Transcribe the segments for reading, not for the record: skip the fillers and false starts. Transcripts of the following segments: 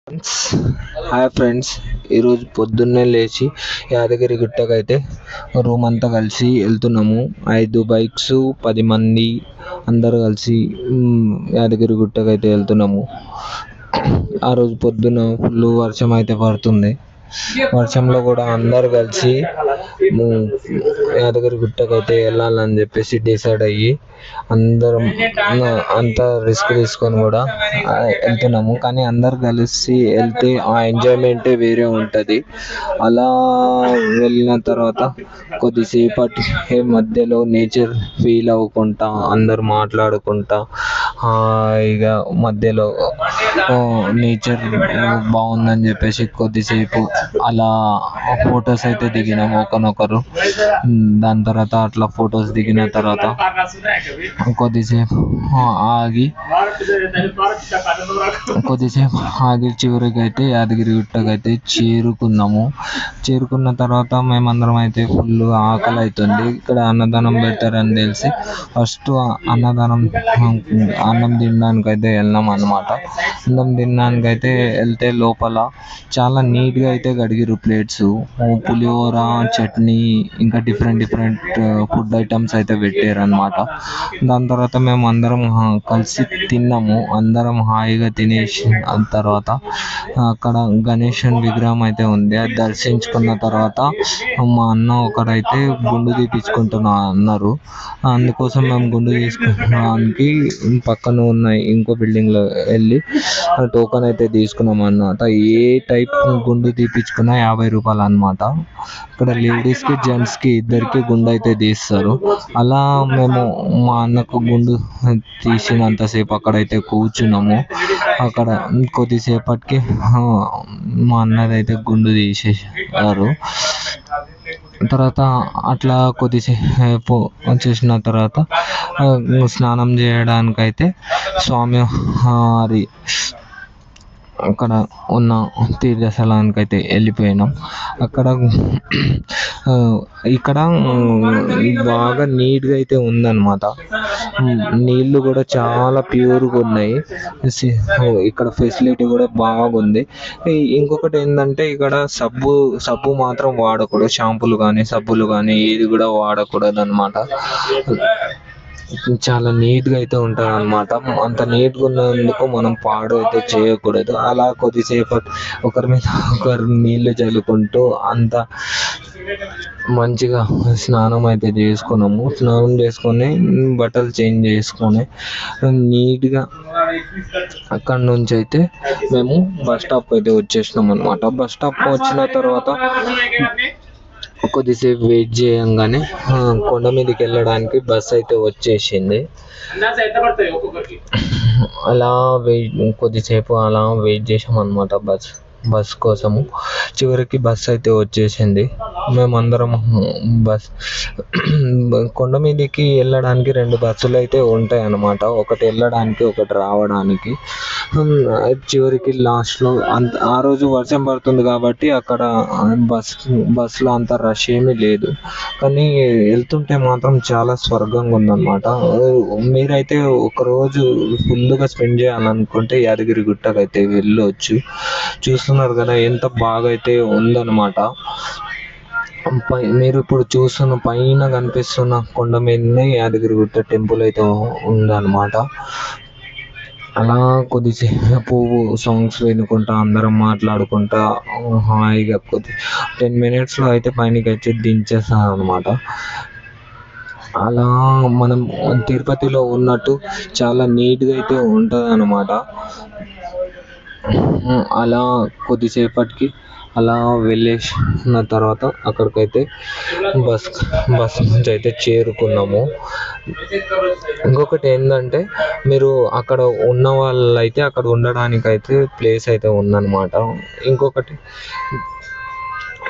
Friends hi friends, ఈరోజు పొద్దున్నే లేచి యాదగిరి గుట్టకైతే రూమ్ అంతా కలిసి వెళ్తున్నాము. 5 బైక్స్ 10 మంది అందరు కలిసి యాదగిరి గుట్టకైతే వెళ్తున్నాము. ఆ రోజు పొద్దున ఫుల్ వర్షం అయితే పడుతుంది. వర్షంలో కూడా అందరు కలిసి యాదగిరి గుట్టకైతే వెళ్ళాలని చెప్పేసి డిసైడ్ అయ్యి అందరం అంత రిస్క్ తీసుకొని కూడా వెళ్తున్నాము. కానీ అందరు కలిసి వెళ్తే ఆ ఎంజాయ్మెంటే వేరే ఉంటుంది. అలా వెళ్ళిన తర్వాత కొద్దిసేపటి మధ్యలో నేచర్ ఫీల్ అవ్వకుంటా అందరు మాట్లాడుకుంటా హాయిగా మధ్యలో నేచర్ బాగుందని చెప్పేసి కొద్దిసేపు అలా ఫొటోస్ అయితే దిగినాము ఒకరినొకరు. దాని తర్వాత అట్లా ఫొటోస్ దిగిన తర్వాత కొద్దిసేపు ఆగి చివరికి అయితే యాదగిరి గుట్టకైతే చేరుకున్న తర్వాత మేమందరం అయితే ఫుల్ ఆకలి అవుతుంది. ఇక్కడ అన్నదానం పెడతారని తెలిసి ఫస్ట్ అన్నం తినడానికి అయితే వెళ్ళాం అన్నమాట. అన్నం తినడానికి అయితే వెళ్తే లోపల చాలా నీట్గా అయితే కడిగిరు ప్లేట్స్. పులిహోర, చట్నీ ఇంకా డిఫరెంట్ ఫుడ్ ఐటమ్స్ అయితే పెట్టారు అన్నమాట. దాని తర్వాత మేము అందరం కలిసి తిన్నాము. అందరం హాయిగా తినేసి తర్వాత అక్కడ గణేశుని విగ్రహం అయితే ఉంది. అది దర్శించుకున్న తర్వాత మా అన్న ఒకడైతే గుండు తీపించుకుంటున్నా అన్నారు. అందుకోసం మేము గుండు తీసుకోవడానికి పక్కన ఉన్న ఇంకో బిల్డింగ్ లో వెళ్ళి టోకెన్ అయితే తీసుకున్నాం అన్నమాట. ఏ టైప్ గుండు తీపించుకున్నా 50 రూపాయలు అన్నమాట. ఇక్కడ లేడీస్ కి జెంట్స్ కి ఇద్దరికి గుండు అయితే తీస్తారు. అలా మేము మా అన్నకు గుండు తీసినంతసేపు అక్కడైతే కూర్చున్నాము. అక్కడ కొద్దిసేపటికి మా అన్నదైతే గుండు తీసేసారు. తర్వాత అట్లా కొద్దిసేపు చేసిన తర్వాత స్నానం చేయడానికైతే స్వామి అక్కడ ఉన్న తీర్థస్థలానికి అయితే వెళ్ళిపోయినాం. ఇక్కడ బాగా నీట్గా అయితే ఉందన్నమాట. నీళ్ళు కూడా చాలా ప్యూర్గా ఉన్నాయి. ఇక్కడ ఫెసిలిటీ కూడా బాగుంది. ఇంకొకటి ఏంటంటే ఇక్కడ సబ్బు మాత్రం వాడకూడదు. షాంపూలు కానీ సబ్బులు కానీ ఏది కూడా వాడకూడదు అన్నమాట. చాలా నీట్గా అయితే ఉంటుంది అన్నమాట. అంత నీట్గా ఉన్నందుకు మనం పాడు అయితే చేయకూడదు. అలా కొద్దిసేపు ఒకరి మీద ఒకరు నీళ్లు చల్లుకుంటూ అంత మంచిగా స్నానం అయితే చేసుకున్నాము. స్నానం చేసుకొని బట్టలు చేంజ్ చేసుకొని నీట్గా అక్కడ నుంచి అయితే మేము బస్ స్టాప్ అయితే వచ్చేసినాం అన్నమాట. బస్ స్టాప్ వచ్చిన తర్వాత కొద్దిసేపు వెయిట్ చేయంగానే కొండ మీదకి వెళ్ళడానికి బస్ అయితే వచ్చేసింది. అలా కొద్దిసేపు అలా వెయిట్ చేసాం అన్నమాట బస్ కోసము. చివరికి బస్ అయితే వచ్చేసింది. మేమందరం కొండ మీదకి వెళ్ళడానికి 2 బస్సులు అయితే ఉంటాయి అన్నమాట. ఒకటి వెళ్ళడానికి ఒకటి రావడానికి. చివరికి లాస్ట్లో ఆ రోజు వర్షం పడుతుంది కాబట్టి అక్కడ బస్సులో అంత రష్ ఏమీ లేదు. కానీ వెళ్తుంటే మాత్రం చాలా స్వర్గంగా ఉందన్నమాట. మీరైతే ఒకరోజు ఫుల్గా స్పెండ్ చేయాలనుకుంటే యాదగిరి గుట్టకైతే వెళ్ళొచ్చు. చూస్తున్నారు కదా ఎంత బాగా అయితే ఉందన్నమాట. మీరు ఇప్పుడు చూస్తున్న పైన కనిపిస్తున్న కొండ మీదనే యాదగిరి గుట్ట టెంపుల్ అయితే ఉందన్నమాట. అలా కొద్దిసేపు సాంగ్స్ వినుకుంటా అందరం మాట్లాడుకుంటా హాయిగా 10 minutes అయితే పైనకి వచ్చి దించేస్తాను అన్నమాట. అలా మనం తిరుపతిలో ఉన్నట్టు చాలా నీట్గా అయితే ఉంటుంది అన్నమాట. అలా కొద్దిసేపటికి అలా వెళ్ళేసిన తర్వాత అక్కడికైతే బస్ నుంచి అయితే చేరుకున్నాము. ఇంకొకటి ఏంటంటే మీరు అక్కడ ఉన్న వాళ్ళైతే అక్కడ ఉండడానికి అయితే ప్లేస్ అయితే ఉందన్నమాట. ఇంకొకటి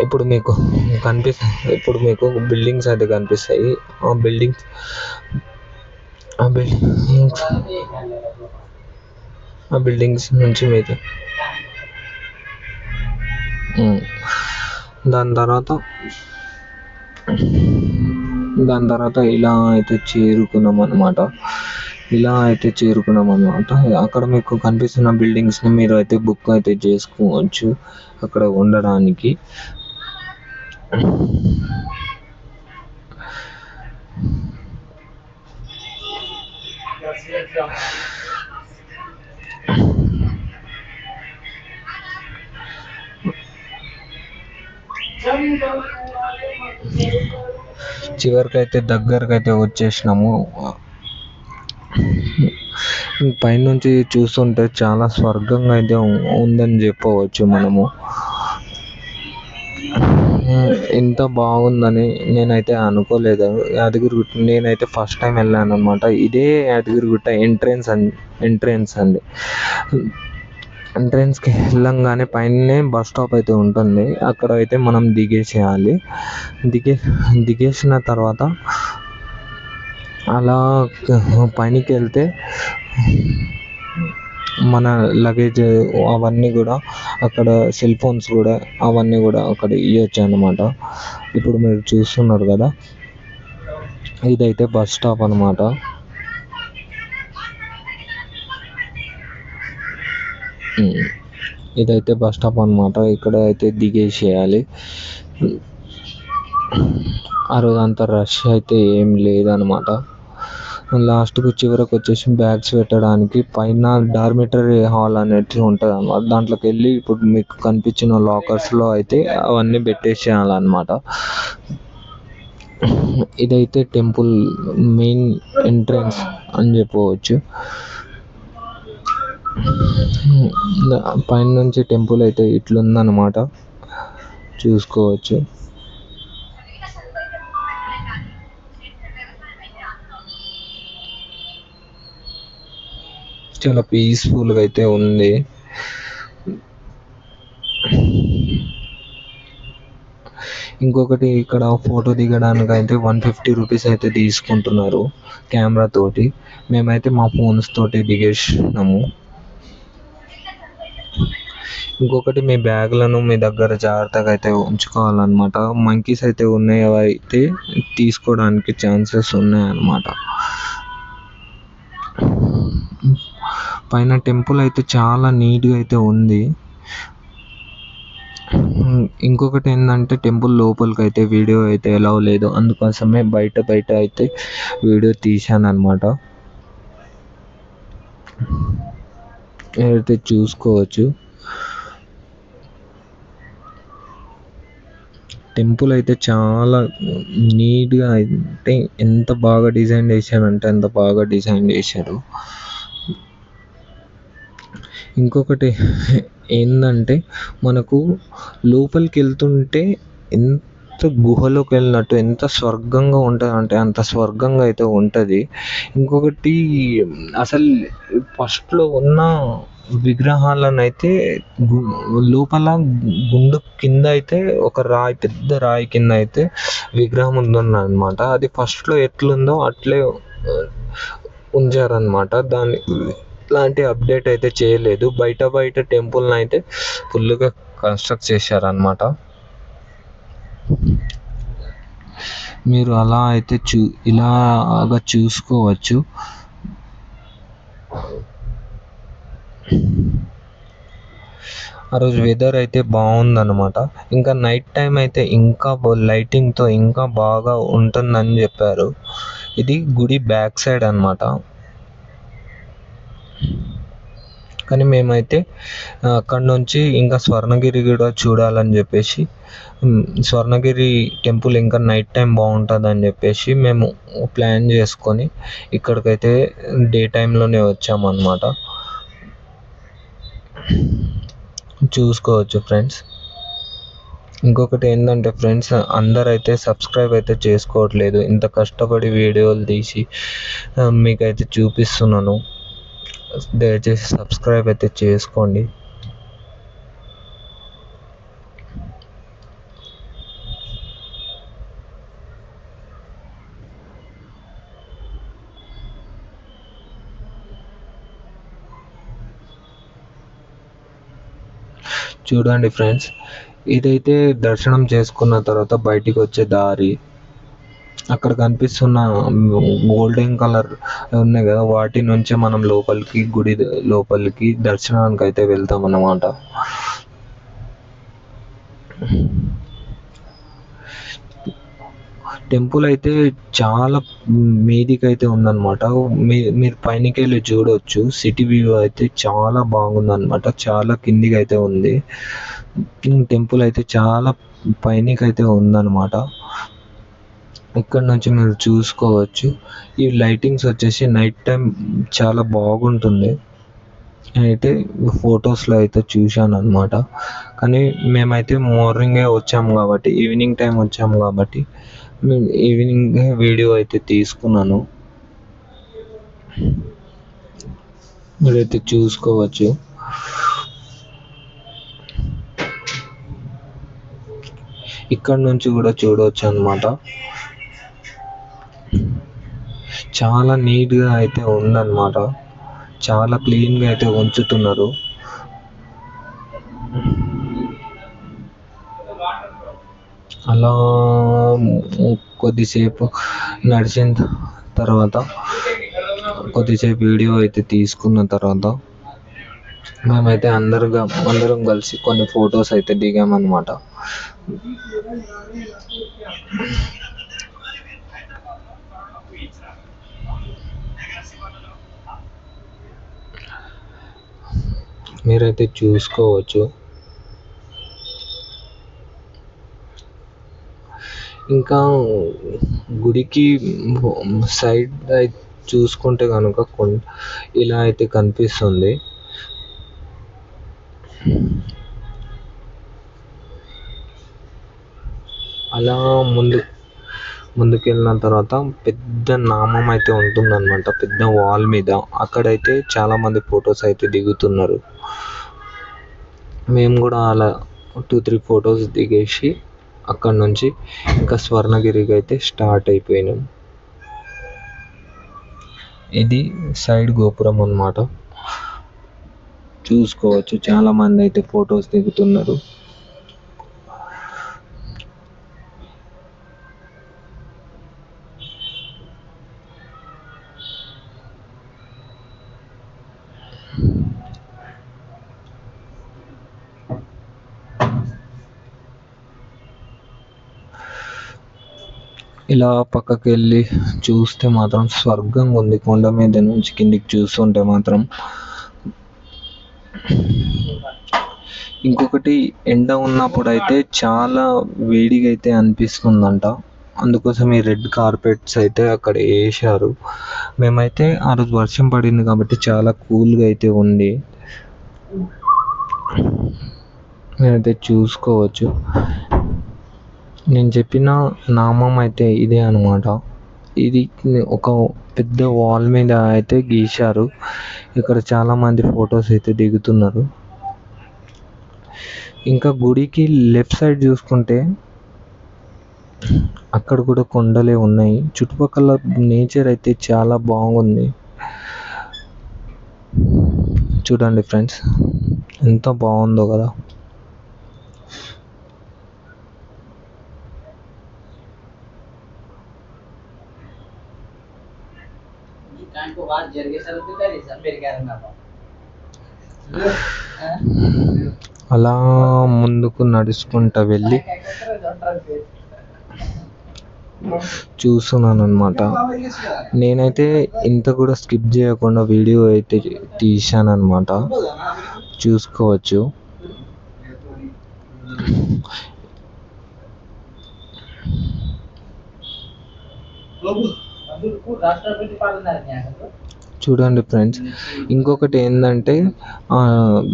ఇప్పుడు మీకు బిల్డింగ్స్ అయితే కనిపిస్తాయి. ఆ బిల్డింగ్స్ నుంచి మీరు దాని తర్వాత ఇలా అయితే చేరుకున్నాం అన్నమాట. ఇలా అయితే చేరుకున్నాం అన్నమాట. అక్కడ మీకు కనిపిస్తున్న బిల్డింగ్స్ని మీరు అయితే బుక్ అయితే చేసుకోవచ్చు అక్కడ ఉండడానికి. చివరికైతే దగ్గరకైతే వచ్చేసినాము. పైనుంచి చూస్తుంటే చాలా స్వర్గంగా అయితే ఉందని చెప్పవచ్చు మనము. ఇంత బాగుందని నేనైతే అనుకోలేదు. యాదగిరిగుట్ట నేనైతే ఫస్ట్ టైం వెళ్ళాను అనమాట. ఇదే యాదగిరిగుట్ట ఎంట్రెన్స్ అండి. ఎంట్రెన్స్కి వెళ్ళంగానే పైనే బస్ స్టాప్ అయితే ఉంటుంది. అక్కడ అయితే మనం దిగేసేయాలి. దిగేసిన తర్వాత అలా పైనకి వెళ్తే మన లగేజ్ అవన్నీ కూడా అక్కడ సెల్ ఫోన్స్ కూడా అవన్నీ కూడా అక్కడ ఇవ్వచ్చు అన్నమాట. ఇప్పుడు మీరు చూస్తున్నారు కదా, ఇదైతే బస్ స్టాప్ అన్నమాట. ఇదైతే బస్ స్టాప్ అన్నమాట. ఇక్కడ అయితే దిగేసేయాలి. ఆ రోజు అంత రష్ అయితే ఏం లేదనమాట. లాస్ట్కు చివరకు వచ్చేసి బ్యాగ్స్ పెట్టడానికి పైన డార్మిటరీ హాల్ అనేది ఉంటుంది అన్నమాట. దాంట్లోకి వెళ్ళి ఇప్పుడు మీకు కనిపించిన లాకర్స్లో అయితే అవన్నీ పెట్టేసేయాలన్నమాట. ఇదైతే టెంపుల్ మెయిన్ ఎంట్రన్స్ అని చెప్పవచ్చు. పైన నుంచి టెంపుల్ అయితే ఇట్లుందన్నమాట, చూసుకోవచ్చు. చాలా పీస్ఫుల్గా అయితే ఉంది. ఇంకొకటి ఇక్కడ ఫోటో దిగడానికి అయితే 150 రూపీస్ అయితే తీసుకుంటున్నారు కెమెరా తోటి. మేమైతే మా ఫోన్స్ తోటి దిగేసినాము. ఇంకొకటి మీ బ్యాగ్లను మీ దగ్గర జాగ్రత్తగా అయితే ఉంచుకోవాలన్నమాట. మంకీస్ అయితే ఉన్నాయి, అయితే తీసుకోవడానికి ఛాన్సెస్ ఉన్నాయన్నమాట. పైన టెంపుల్ అయితే చాలా నీట్గా అయితే ఉంది. ఇంకొకటి ఏంటంటే టెంపుల్ లోపలికి అయితే వీడియో అయితే అలౌ లేదు, అందుకోసమే బయట అయితే వీడియో తీశాను అనమాట. అయితే చూసుకోవచ్చు. టెంపుల్ అయితే చాలా నీట్గా అయితే ఎంత బాగా డిజైన్ చేశారంటే అంత బాగా డిజైన్ చేశారు. ఇంకొకటి ఏంటంటే మనకు లోపలికి వెళ్తుంటే ఎంత గుహలోకి వెళ్ళినట్టు, ఎంత స్వర్గంగా ఉంటుంది అంటే అంత స్వర్గంగా అయితే ఉంటుంది. ఇంకొకటి అసలు ఫస్ట్లో ఉన్న విగ్రహాలను అయితే లోపల గుండు కింద అయితే ఒక రాయి, పెద్ద రాయి కింద అయితే విగ్రహం ఉందన్నమాట. అది ఫస్ట్లో ఎట్లుందో అట్లే ఉంచారనమాట. దాన్ని ఇలాంటి అప్డేట్ అయితే చేయలేదు. బయట టెంపుల్ని అయితే ఫుల్గా కన్స్ట్రక్ట్ చేశారనమాట. మీరు అలా అయితే ఇలాగా చూసుకోవచ్చు. ఆ రోజు వెదర్ అయితే బాగుందన్నమాట. ఇంకా నైట్ టైం అయితే ఇంకా లైటింగ్తో ఇంకా బాగా ఉంటుందని చెప్పారు. ఇది గుడి బ్యాక్ సైడ్ అన్నమాట. కానీ మేమైతే అక్కడ నుంచి ఇంకా స్వర్ణగిరి కూడా చూడాలని చెప్పేసి, స్వర్ణగిరి టెంపుల్ ఇంకా నైట్ టైం బాగుంటుందని చెప్పేసి మేము ప్లాన్ చేసుకొని ఇక్కడికైతే డే టైంలోనే వచ్చామన్నమాట. చూసుకోవచ్చు ఫ్రెండ్స్. ఇంకొకటి ఏంటంటే ఫ్రెండ్స్, అందరైతే సబ్స్క్రైబ్ అయితే చేసుకోవట్లేదు. ఇంత కష్టపడి వీడియోలు తీసి మీకైతే చూపిస్తున్నాను. దయచేసి సబ్స్క్రైబ్ అయితే చేసుకోండి. చూడండి ఫ్రెండ్స్, ఇదైతే దర్శనం చేసుకున్న తర్వాత బయటికి వచ్చే దారి. అక్కడ కనిపిస్తున్న గోల్డెన్ కలర్ ఉన్నాయి కదా, వాటి నుంచే మనం లోపలికి గుడి లోపలికి దర్శనానికి అయితే వెళ్తాం అన్నమాట. టెంపుల్ అయితే చాలా మీదికైతే ఉందన్నమాట. మీరు పైనకి వెళ్ళి చూడవచ్చు. సిటీ వ్యూ అయితే చాలా బాగుందన్నమాట. చాలా కిందికి అయితే ఉంది. టెంపుల్ అయితే చాలా పైనకైతే ఉందన్నమాట. ఇక్కడ నుంచి మీరు చూసుకోవచ్చు. ఈ లైటింగ్స్ వచ్చేసి నైట్ టైం చాలా బాగుంటుంది. నేనైతే ఫొటోస్లో అయితే చూశాను అనమాట. కానీ మేమైతే మార్నింగే వచ్చాము కాబట్టి, ఈవినింగ్ టైం వచ్చాము కాబట్టి ఈవినింగ్ వీడియో అయితే తీసుకున్నాను. మీరైతే చూసుకోవచ్చు. ఇక్కడ నుంచి కూడా చూడవచ్చు అన్నమాట. చాలా నీట్గా అయితే ఉందన్నమాట. చాలా క్లీన్గా అయితే ఉంచుతున్నారు. అలా కొద్దిసేపు నడిచిన తర్వాత, కొద్దిసేపు వీడియో అయితే తీసుకున్న తర్వాత మేమైతే అందరం కలిసి కొన్ని ఫొటోస్ అయితే దిగామన్నమాట. మీరైతే చూసుకోవచ్చు. ఇంకా గుడికి సైడ్ చూసుకుంటే కనుక ఇలా అయితే కనిపిస్తుంది. అలా ముందుకెళ్ళిన తర్వాత పెద్ద నామం అయితే ఉంటుందన్నమాట, పెద్ద వాల్ మీద. అక్కడైతే చాలామంది ఫొటోస్ అయితే దిగుతున్నారు. మేము కూడా అలా 2-3 ఫొటోస్ దిగేసి అక్కడ నుంచి ఇంకా స్వర్ణగిరికి అయితే స్టార్ట్ అయిపోయినాం. ఇది సైడ్ గోపురం అన్నమాట. చూసుకోవచ్చు, చాలామంది అయితే ఫొటోస్ దిగుతున్నారు. ఇలా పక్కకి వెళ్ళి చూస్తే మాత్రం స్వర్గంగా ఉంది. కొండ మీద నుంచి కిందికి చూస్తుంటే మాత్రం. ఇంకొకటి, ఎండ ఉన్నప్పుడు అయితే చాలా వేడిగా అయితే అనిపిస్తుందంట. అందుకోసం ఈ రెడ్ కార్పెట్స్ అయితే అక్కడ వేశారు. మేమైతే ఆ రోజు వర్షం పడింది కాబట్టి చాలా కూల్గా అయితే ఉంది. నేనైతే చూసుకోవచ్చు. నేను చెప్పిన నామం అయితే ఇదే అనమాట. ఇది ఒక పెద్ద వాల్ మీద అయితే గీశారు. ఇక్కడ చాలామంది ఫొటోస్ అయితే దిగుతున్నారు. ఇంకా గుడికి లెఫ్ట్ సైడ్ చూసుకుంటే అక్కడ కూడా కొండలే ఉన్నాయి. చుట్టుపక్కల నేచర్ అయితే చాలా బాగుంది. చూడండి ఫ్రెండ్స్, ఎంత బాగుందో కదా. అలా ముందుకు నడుచుకుంటూ వెళ్ళి చూస్తున్నాను అనమాట. నేనైతే ఇంత కూడా స్కిప్ చేయకుండా వీడియో అయితే తీశాను అనమాట. చూసుకోవచ్చు. చూడండి ఫ్రెండ్స్, ఇంకొకటి ఏంటంటే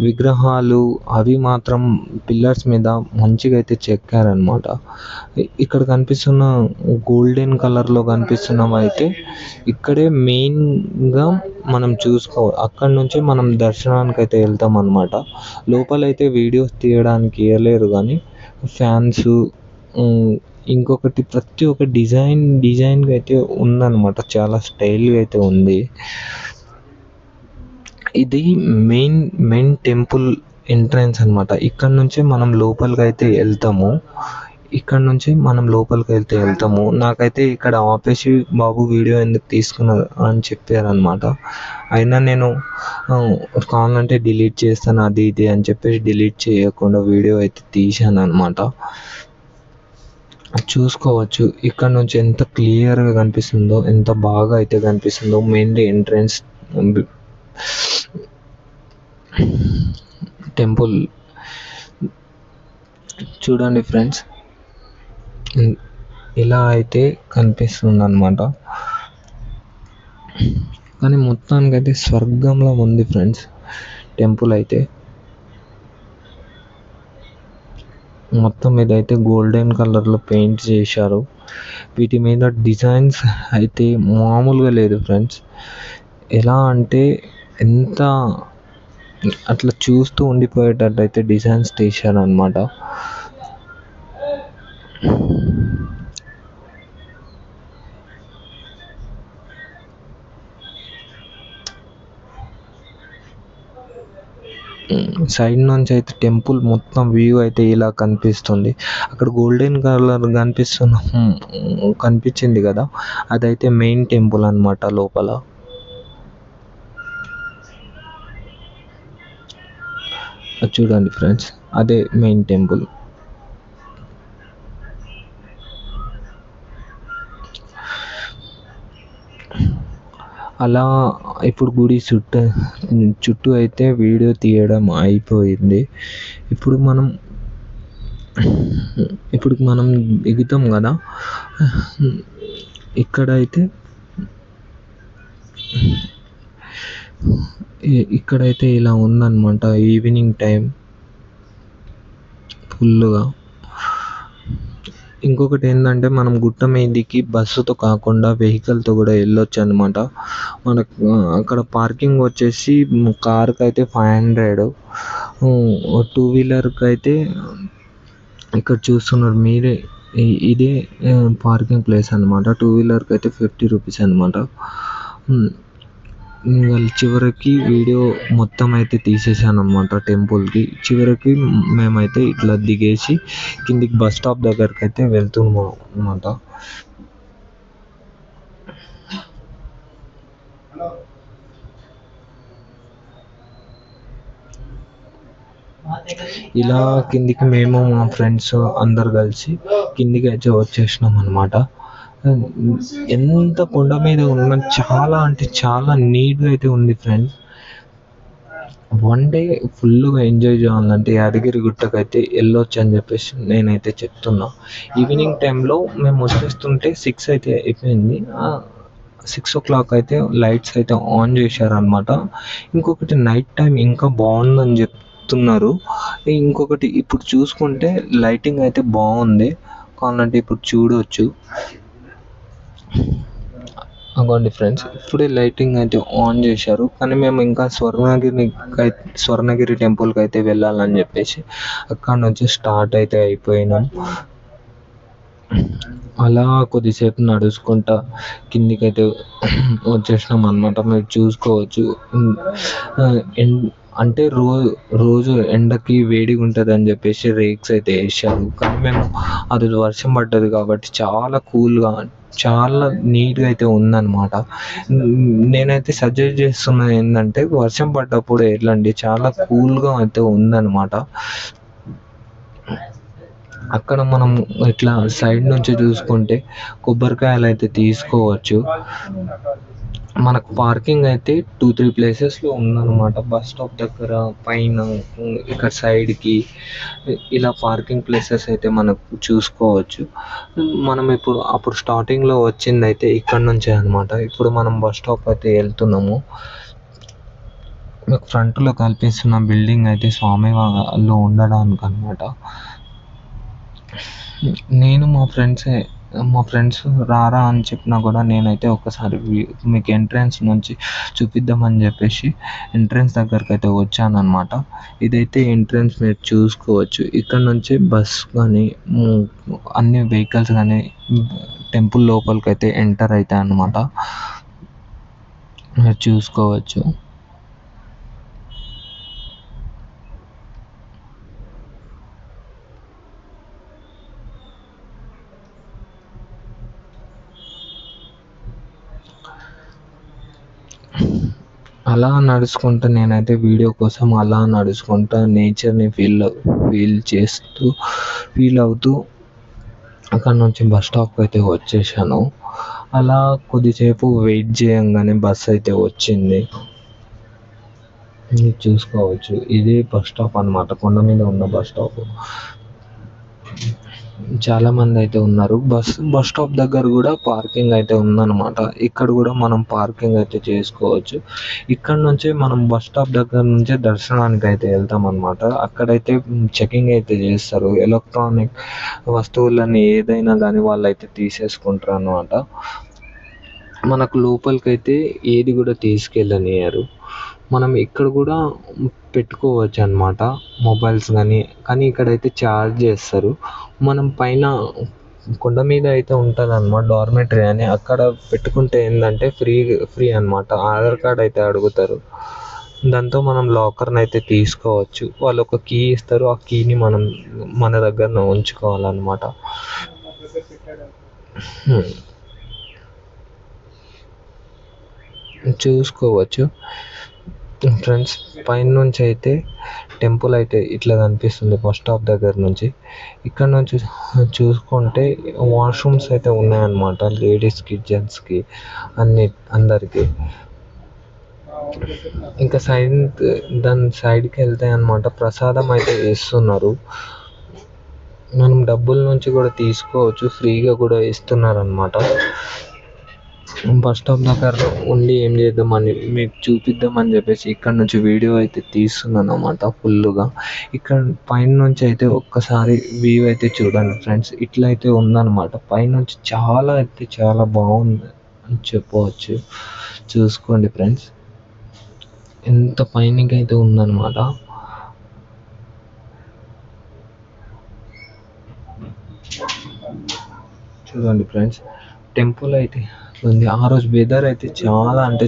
విగ్రహాలు అవి మాత్రం పిల్లర్స్ మీద మంచిగా అయితే చెక్కారనమాట. ఇక్కడ కనిపిస్తున్న గోల్డెన్ కలర్లో కనిపిస్తున్నవి అయితే ఇక్కడే మెయిన్గా మనం చూసుకోవాలి. అక్కడ నుంచి మనం దర్శనానికి అయితే వెళ్తాం అన్నమాట. లోపలైతే వీడియోస్ తీయడానికి ఇవ్వలేరు, కానీ ఫ్యాన్స్, ఇంకొకటి ప్రతి ఒక్క డిజైన్గా అయితే ఉందన్నమాట. చాలా స్టైల్గా అయితే ఉంది. ఇది మెయిన్ టెంపుల్ ఎంట్రన్స్ అన్నమాట. ఇక్కడ నుంచే మనం లోపలికి అయితే వెళ్తాము. ఇక్కడ నుంచి మనం లోపలికి వెళ్తాము. నాకైతే ఇక్కడ ఆపేసి బాబు వీడియో ఎందుకు తీసుకున్నారు అని చెప్పారనమాట. అయినా నేను కావాలంటే డిలీట్ చేస్తాను అది ఇది అని చెప్పేసి డిలీట్ చేయకుండా వీడియో అయితే తీశాను అనమాట. చూసుకోవచ్చు ఇక్కడ నుంచి ఎంత క్లియర్గా కనిపిస్తుందో, ఎంత బాగా అయితే కనిపిస్తుందో. మెయిన్లీ ఎంట్రన్స్ టెంపుల్ చూడండి ఫ్రెండ్స్, ఇలా అయితే కనిపిస్తుంది అనమాట. కానీ మొత్తానికి అయితే స్వర్గంలో ఉంది ఫ్రెండ్స్ టెంపుల్ అయితే. మొత్తం ఇదైతే గోల్డెన్ కలర్లో పెయింట్ చేశారు. వీటి మీద డిజైన్స్ అయితే మామూలుగా లేదు ఫ్రెండ్స్. ఎలా అంటే ఎంత అట్లా చూస్తూ ఉండిపోయేటట్టు అయితే డిజైన్స్ తీశారు అనమాట. సైడ్ నుంచి అయితే టెంపుల్ మొత్తం వ్యూ అయితే ఇలా కనిపిస్తుంది. అక్కడ గోల్డెన్ కలర్ కనిపించింది కదా, అదైతే మెయిన్ టెంపుల్ అనమాట. లోపల చూడండి ఫ్రెండ్స్, అదే మెయిన్ టెంపుల్. అలా ఇప్పుడు గుడి చుట్టూ అయితే వీడియో తీయడం అయిపోయింది. ఇప్పుడు మనం ఎగుతాం కదా, ఇక్కడైతే ఇలా ఉందన్నమాట. ఈవినింగ్ టైం ఫుల్గా. ఇంకొకటి ఏంటంటే మనం గుట్ట మీదకి బస్సుతో కాకుండా వెహికల్తో కూడా వెళ్ళొచ్చు అనమాట. మనకు అక్కడ పార్కింగ్ వచ్చేసి కార్కి అయితే 500, 2 వీలర్కి అయితే ఇక్కడ చూస్తున్నారు మీరే, ఇదే పార్కింగ్ ప్లేస్ అనమాట. 2 వీలర్కి అయితే 50 రూపీస్ అనమాట. చివరికి వీడియో మొత్తం అయితే తీసేసాను అనమాట. టెంపుల్కి చివరికి మేమైతే ఇట్లా దిగేసి కిందికి బస్ స్టాప్ దగ్గరికి అయితే వెళ్తున్నాం అనమాట. ఇలా కిందికి మేము మా ఫ్రెండ్స్ అందరు కలిసి కిందికి అయితే వచ్చేసినాం అనమాట. ఎంత కొండ మీద ఉన్న చాలా అంటే చాలా నీట్గా అయితే ఉంది ఫ్రెండ్స్. వన్ డే ఫుల్గా ఎంజాయ్ చేయాలంటే యాదగిరి గుట్టకు అయితే వెళ్ళొచ్చు అని చెప్పేసి నేనైతే చెప్తున్నా. ఈవినింగ్ టైంలో మేము వచ్చేస్తుంటే 6 అయితే అయిపోయింది. 6 o'clock అయితే లైట్స్ అయితే ఆన్ చేశారనమాట. ఇంకొకటి నైట్ టైం ఇంకా బాగుందని చెప్తున్నారు. ఇంకొకటి ఇప్పుడు చూసుకుంటే లైటింగ్ అయితే బాగుంది, కావాలంటే ఇప్పుడు చూడవచ్చు. అగోండి ఫ్రెండ్స్, ఇప్పుడే లైటింగ్ అయితే ఆన్ చేశారు. కానీ మేము ఇంకా స్వర్ణగిరి టెంపుల్కి అయితే వెళ్ళాలని చెప్పేసి అక్కడ నుంచి స్టార్ట్ అయితే అయిపోయినాం. అలా కొద్దిసేపు నడుచుకుంటా కిందికైతే వచ్చేసినాం అనమాట. మీరు చూసుకోవచ్చు. అంటే రోజు ఎండకి వేడిగా ఉంటుంది అని చెప్పేసి రేక్స్ అయితే వేసారు. కానీ మేము అది వర్షం పడ్డది కాబట్టి చాలా కూల్గా, చాలా నీట్గా అయితే ఉందన్నమాట. నేనైతే సజెస్ట్ చేస్తున్నది ఏంటంటే వర్షం పడ్డప్పుడు వెళ్ళండి, చాలా కూల్గా అయితే ఉందన్నమాట. అక్కడ మనం ఇట్లా సైడ్ నుంచి చూసుకుంటే కొబ్బరికాయలు అయితే తీసుకోవచ్చు. మనకు పార్కింగ్ అయితే 2-3 ప్లేసెస్లో ఉందన్నమాట. బస్ స్టాప్ దగ్గర, పైన, ఇక్కడ సైడ్కి ఇలా పార్కింగ్ ప్లేసెస్ అయితే మనకు చూసుకోవచ్చు. మనం అప్పుడు స్టార్టింగ్లో వచ్చింది అయితే ఇక్కడ నుంచే అనమాట. ఇప్పుడు మనం బస్ స్టాప్ అయితే వెళ్తున్నాము. మీకు ఫ్రంట్లో కనిపిస్తున్న బిల్డింగ్ అయితే స్వామి వాళ్ళు ఉండడానికి అనమాట. నేను మా ఫ్రెండ్స్ రారా అని చెప్పినా కూడా నేనైతే ఒకసారి మీకు ఎంట్రన్స్ నుంచి చూపిద్దామని చెప్పేసి ఎంట్రన్స్ దగ్గరికి అయితే వచ్చాను అనమాట. ఇదైతే ఎంట్రన్స్ మీరు చూసుకోవచ్చు. ఇక్కడ నుంచి బస్ కానీ అన్ని వెహికల్స్ కానీ టెంపుల్ లోపలికి అయితే ఎంటర్ అవుతాయి అన్నమాట. మీరు చూసుకోవచ్చు. అలా నడుచుకుంటూ నేనైతే వీడియో కోసం అలా నడుచుకుంటూ నేచర్ని ఫీల్ అవుతూ అక్కడ నుంచి బస్ స్టాప్కి అయితే వచ్చేసాను. అలా కొద్దిసేపు వెయిట్ చేయంగానే బస్ అయితే వచ్చింది. మీరు చూసుకోవచ్చు, ఇదే బస్ స్టాప్ అన్నమాట, కొండ మీద ఉన్న బస్ స్టాప్. చాలామంది అయితే ఉన్నారు. బస్ స్టాప్ దగ్గర కూడా పార్కింగ్ అయితే ఉందన్నమాట. ఇక్కడ కూడా మనం పార్కింగ్ అయితే చేసుకోవచ్చు. ఇక్కడ నుంచే మనం బస్ స్టాప్ దగ్గర నుంచే దర్శనానికి అయితే వెళ్తాం అన్నమాట. అక్కడైతే చెకింగ్ అయితే చేస్తారు. ఎలక్ట్రానిక్ వస్తువులని ఏదైనా కానీ వాళ్ళైతే తీసేసుకుంటారు అన్నమాట. మనకు లోపలికైతే ఏది కూడా తీసుకెళ్ళనియరు. మనం ఇక్కడ కూడా పెట్టుకోవచ్చు అన్నమాట మొబైల్స్ కానీ ఇక్కడైతే ఛార్జ్ చేస్తారు. మనం పైన కొండ మీద అయితే ఉంటుంది అన్నమాట డార్మెటరీ అని, అక్కడ పెట్టుకుంటే ఏంటంటే ఫ్రీ అన్నమాట. ఆధార్ కార్డ్ అయితే అడుగుతారు. దాంతో మనం లాకర్ని అయితే తీసుకోవచ్చు. వాళ్ళు ఒక కీ ఇస్తారు, ఆ కీని మనం మన దగ్గర ఉంచుకోవాలన్నమాట. చూసుకోవచ్చు ఫ్రెండ్స్, పైన నుంచి అయితే టెంపుల్ అయితే ఇట్లా కనిపిస్తుంది బస్ స్టాప్ దగ్గర నుంచి. ఇక్కడ నుంచి చూసుకుంటే వాష్రూమ్స్ అయితే ఉన్నాయన్నమాట, లేడీస్కి జెంట్స్కి అందరికీ. ఇంకా దాని సైడ్కి వెళ్తే అన్నమాట ప్రసాదం అయితే ఇస్తున్నారు. మనం డబ్బుల నుంచి కూడా తీసుకోవచ్చు, ఫ్రీగా కూడా ఇస్తున్నారు అన్నమాట. బస్ స్టాప్ దగ్గర ఉండి ఏం చేద్దామని మీకు చూపిద్దామని చెప్పేసి ఇక్కడ నుంచి వీడియో అయితే తీస్తున్నాను అన్నమాట ఫుల్గా. ఇక్కడ పైన నుంచి అయితే ఒక్కసారి వ్యూ అయితే చూడండి ఫ్రెండ్స్, ఇట్లా అయితే ఉందన్నమాట. పైనుంచి చాలా బాగుంది అని చెప్పవచ్చు. చూసుకోండి ఫ్రెండ్స్, ఎంత పైనకి అయితే ఉందన్నమాట. చూడండి ఫ్రెండ్స్, టెంపుల్ అయితే ఉంది. ఆ రోజు వెదర్ అయితే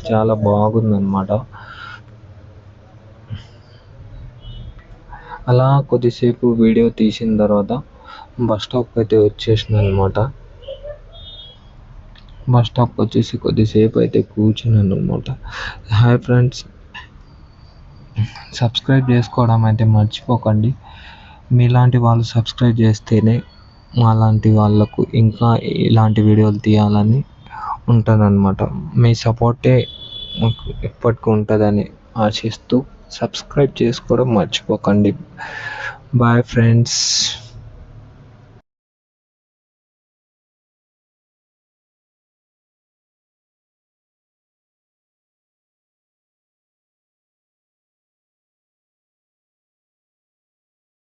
చాలా బాగుందన్నమాట. అలా కొద్దిసేపు వీడియో తీసిన తర్వాత బస్ స్టాప్కి అయితే వచ్చేసిన అనమాట. బస్ స్టాప్కి వచ్చేసి కొద్దిసేపు అయితే కూర్చున్నాను అనమాట. హాయ్ ఫ్రెండ్స్, సబ్స్క్రైబ్ చేసుకోవడం అయితే మర్చిపోకండి. మీలాంటి వాళ్ళు సబ్స్క్రైబ్ చేస్తేనే మాలాంటి వాళ్ళకు ఇంకా ఇలాంటి వీడియోలు తీయాలని ఉంటుందన్నమాట. మీ సపోర్టే మాకు ఎప్పటికీ ఉంటుందని ఆశిస్తూ సబ్స్క్రైబ్ చేసుకోవడం మర్చిపోకండి. Bye friends.